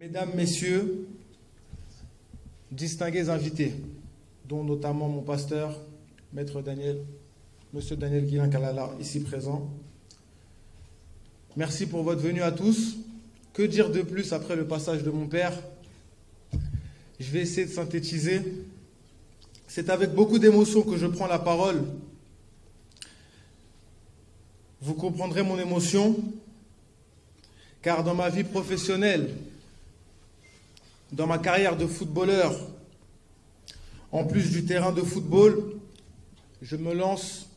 Mesdames, Messieurs, distingués invités, dont notamment mon pasteur, Maître Daniel, Monsieur Daniel Guillain-Kalala, ici présent. Merci pour votre venue à tous. Que dire de plus après le passage de mon père? Je vais essayer de synthétiser. C'est avec beaucoup d'émotion que je prends la parole. Vous comprendrez mon émotion, car dans ma vie professionnelle, dans ma carrière de footballeur, en plus du terrain de football, je me lance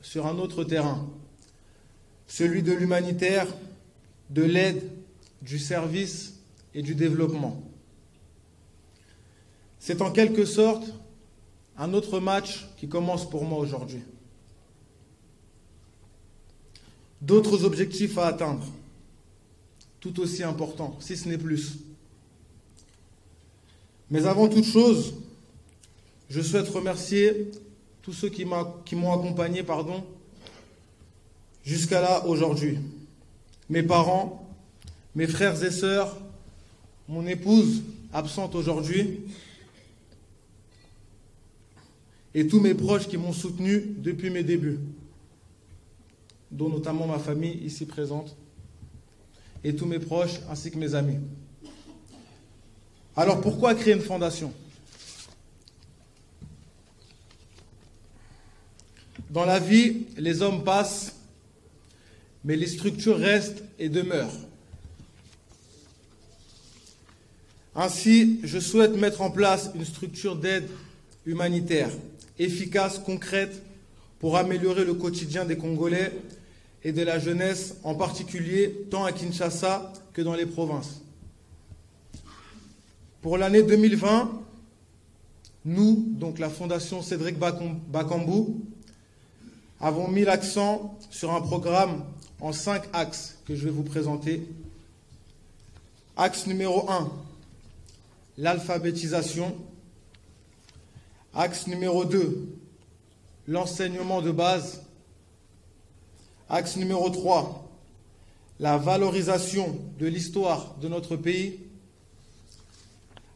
sur un autre terrain, celui de l'humanitaire, de l'aide, du service et du développement. C'est en quelque sorte un autre match qui commence pour moi aujourd'hui. D'autres objectifs à atteindre, tout aussi importants, si ce n'est plus. Mais avant toute chose, je souhaite remercier tous ceux qui m'ont accompagné jusqu'à là aujourd'hui. Mes parents, mes frères et sœurs, mon épouse absente aujourd'hui, et tous mes proches qui m'ont soutenu depuis mes débuts, dont notamment ma famille ici présente, et tous mes proches ainsi que mes amis. Alors pourquoi créer une fondation? Dans la vie, les hommes passent, mais les structures restent et demeurent. Ainsi, je souhaite mettre en place une structure d'aide humanitaire, efficace, concrète, pour améliorer le quotidien des Congolais et de la jeunesse, en particulier tant à Kinshasa que dans les provinces. Pour l'année 2020, nous, donc la Fondation Cédric Bakambu, avons mis l'accent sur un programme en 5 axes que je vais vous présenter. Axe numéro 1, l'alphabétisation. Axe numéro 2, l'enseignement de base. Axe numéro 3, la valorisation de l'histoire de notre pays.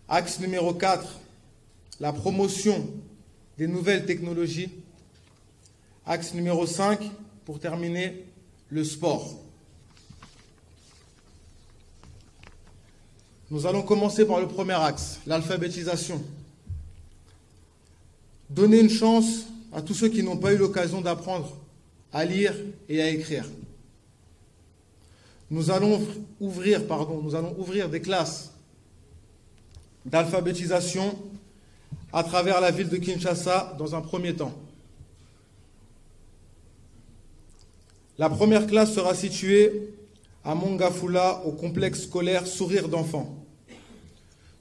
Axe numéro 4, la promotion des nouvelles technologies. Axe numéro 5, pour terminer, le sport. Nous allons commencer par le premier axe, l'alphabétisation. Donner une chance à tous ceux qui n'ont pas eu l'occasion d'apprendre à lire et à écrire. Nous allons ouvrir des classes d'alphabétisation à travers la ville de Kinshasa dans un premier temps. La première classe sera située à Mongafula, au complexe scolaire Sourire d'enfants,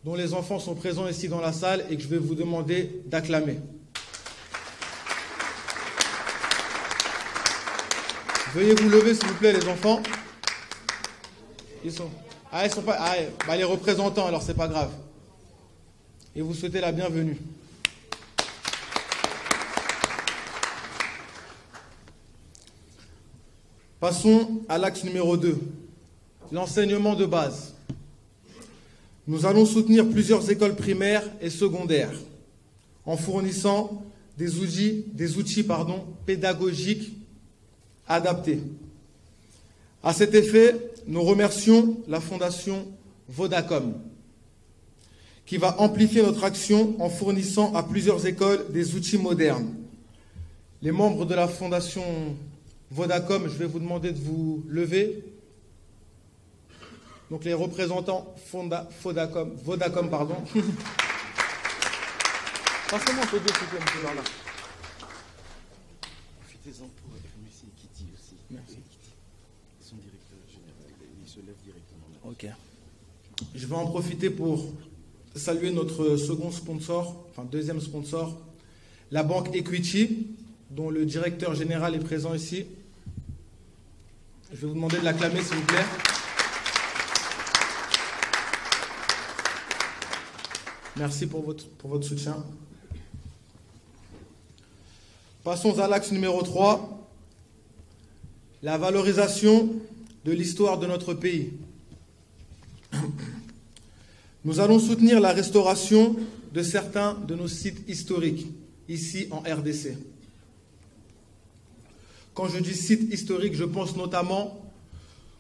dont les enfants sont présents ici dans la salle et que je vais vous demander d'acclamer. Veuillez vous lever, s'il vous plaît, les enfants. Ils sont pas... les représentants, alors c'est pas grave. Et vous souhaitez la bienvenue. Passons à l'axe numéro 2, l'enseignement de base. Nous allons soutenir plusieurs écoles primaires et secondaires en fournissant des outils pédagogiques adaptés. À cet effet, nous remercions la Fondation Vodacom, qui va amplifier notre action en fournissant à plusieurs écoles des outils modernes. Les membres de la Fondation Vodacom, je vais vous demander de vous lever. Donc les représentants Vodacom. Passez-moi un peu de s'il vous plaît, monsieur Varla. Profitez-en pour monsieur Kitty aussi. Merci. Son directeur général, il se lève directement là. Ok. Je vais en profiter pour saluer notre deuxième sponsor, la banque Equity, dont le directeur général est présent ici. Je vais vous demander de l'acclamer, s'il vous plaît. Merci pour votre soutien. Passons à l'axe numéro 3, la valorisation de l'histoire de notre pays. Nous allons soutenir la restauration de certains de nos sites historiques, ici en RDC. Quand je dis site historique, je pense notamment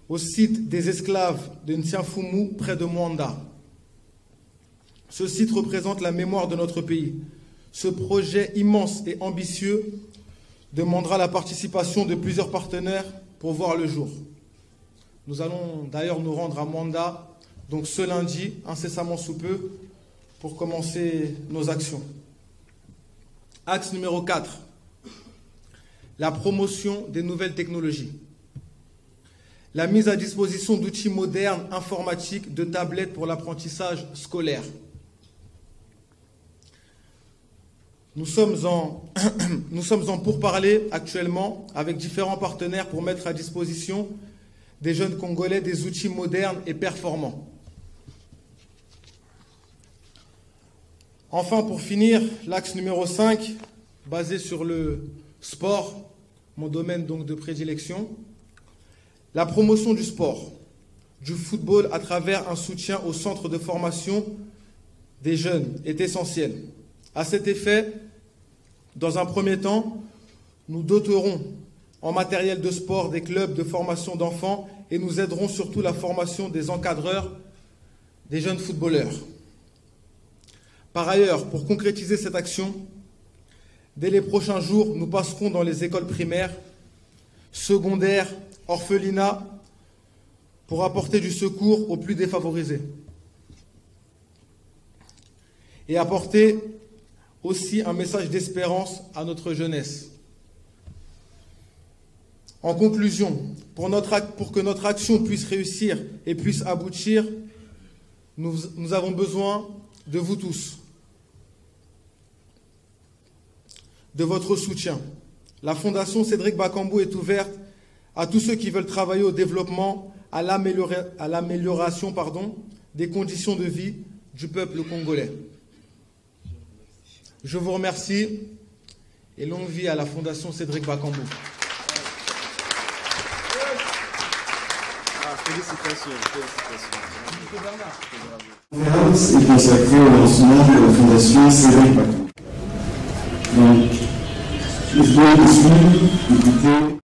au site des esclaves de Ntiafumu, près de Mwanda. Ce site représente la mémoire de notre pays. Ce projet immense et ambitieux demandera la participation de plusieurs partenaires pour voir le jour. Nous allons d'ailleurs nous rendre à Mwanda, donc ce lundi, incessamment sous peu, pour commencer nos actions. Axe numéro 4, la promotion des nouvelles technologies. La mise à disposition d'outils modernes, informatiques, de tablettes pour l'apprentissage scolaire. Nous sommes en pourparlers actuellement avec différents partenaires pour mettre à disposition des jeunes Congolais des outils modernes et performants. Enfin, pour finir, l'axe numéro 5, basé sur le sport, mon domaine donc de prédilection, la promotion du sport, du football à travers un soutien au centre de formation des jeunes est essentiel. À cet effet, dans un premier temps, nous doterons en matériel de sport des clubs de formation d'enfants et nous aiderons surtout la formation des encadreurs des jeunes footballeurs. Par ailleurs, pour concrétiser cette action, dès les prochains jours, nous passerons dans les écoles primaires, secondaires, orphelinats, pour apporter du secours aux plus défavorisés. Et apporter aussi un message d'espérance à notre jeunesse. En conclusion, pour que notre action puisse réussir et puisse aboutir, nous avons besoin de vous tous, de votre soutien. La Fondation Cédric Bakambu est ouverte à tous ceux qui veulent travailler au développement, à l'amélioration des conditions de vie du peuple congolais. Je vous remercie et longue vie à la Fondation Cédric Bakambu. Félicitations. La conférence est consacrée au lancement de la Fondation Cédric Bakambu. Donc, je dois suivre, écouter.